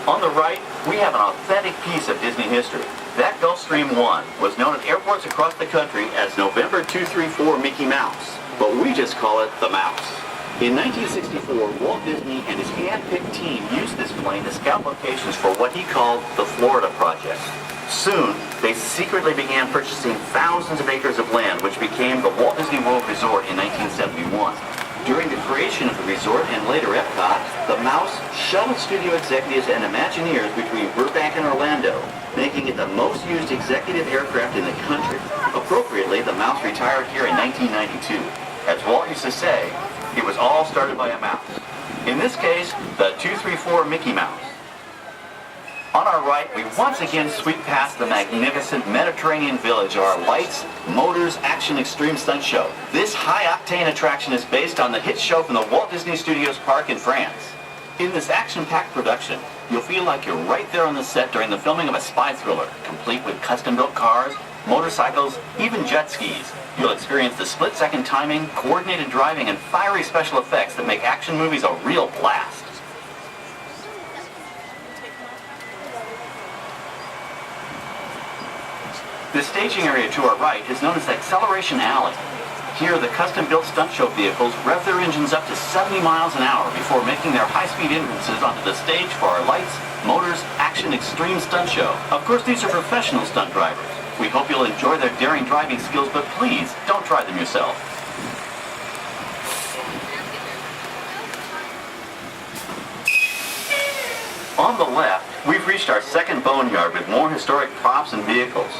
On the right, we have an authentic piece of Disney history. That Gulfstream 1 was known at airports across the country as November 234 Mickey Mouse, but we just call it the Mouse. In 1964, Walt Disney and his hand-picked team used this plane to scout locations for what he called the Florida Project. Soon, they secretly began purchasing thousands of acres of land, which became the Walt Disney World Resort in 1971. During the creation of the resort and later Epcot, the Mouse shuttled studio executives and Imagineers between Burbank and Orlando, making it the most used executive aircraft in the country. Appropriately, the Mouse retired here in 1992. As Walt used to say, it was all started by a mouse. In this case, the 234 Mickey Mouse. On our right, we once again sweep past the magnificent Mediterranean village of our Lights, Motors, Action Extreme Stunt Show. This high-octane attraction is based on the hit show from the Walt Disney Studios Park in France. In this action-packed production, you'll feel like you're right there on the set during the filming of a spy thriller, complete with custom-built cars, motorcycles, even jet skis. You'll experience the split-second timing, coordinated driving, and fiery special effects that make action movies a real blast. The staging area to our right is known as Acceleration Alley. Here, the custom-built stunt show vehicles rev their engines up to 70 miles an hour before making their high-speed entrances onto the stage for our Lights, Motors, Action Extreme Stunt Show. Of course, these are professional stunt drivers. We hope you'll enjoy their daring driving skills, but please, don't try them yourself. On the left, we've reached our second boneyard with more historic props and vehicles.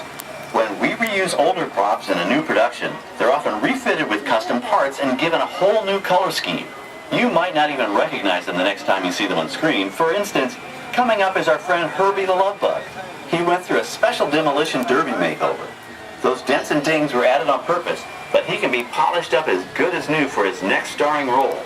When we reuse older props in a new production, they're often refitted with custom parts and given a whole new color scheme. You might not even recognize them the next time you see them on screen. For instance, coming up is our friend Herbie the Love Bug. He went through a special demolition derby makeover. Those dents and dings were added on purpose, but he can be polished up as good as new for his next starring role.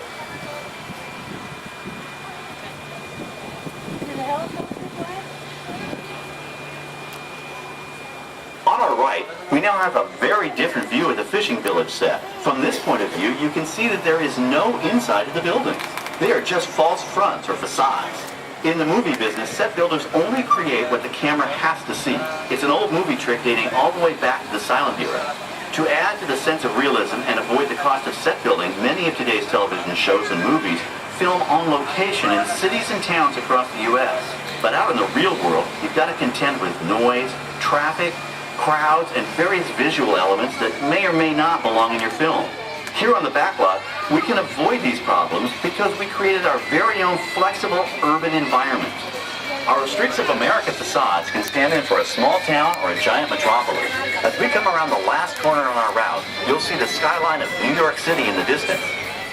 On our right, we now have a very different view of the fishing village set. From this point of view, you can see that there is no inside of the buildings. They are just false fronts or facades. In the movie business, set builders only create what the camera has to see. It's an old movie trick dating all the way back to the silent era. To add to the sense of realism and avoid the cost of set building, many of today's television shows and movies film on location in cities and towns across the U.S. But out in the real world, you've got to contend with noise, traffic, crowds, and various visual elements that may or may not belong in your film. Here on the backlot, we can avoid these problems because we created our very own flexible urban environment. Our Streets of America facades can stand in for a small town or a giant metropolis. As we come around the last corner on our route, you'll see the skyline of New York City in the distance.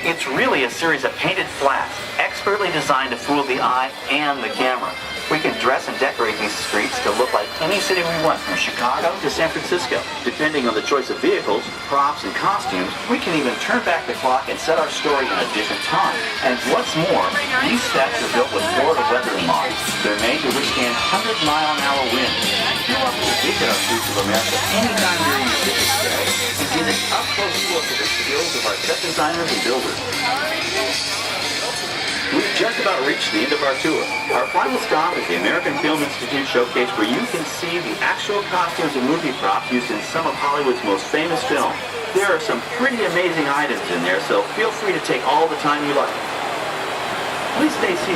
It's really a series of painted flats, expertly designed to fool the eye and the camera. We can dress and decorate these streets to look like any city we want, from Chicago to San Francisco. Depending on the choice of vehicles, props, and costumes, we can even turn back the clock and set our story in a different time. And what's more, these sets are built with Florida weather in mind. They're made to withstand 100-mile-an-hour winds. You're welcome to visit our Streets of America anytime during your visit stay and get an up-close look at the skills of our set designers and builders. We've just about reached the end of our tour. Our final stop is the American Film Institute Showcase, where you can see the actual costumes and movie props used in some of Hollywood's most famous films. There are some pretty amazing items in there, so feel free to take all the time you like. Please stay seated.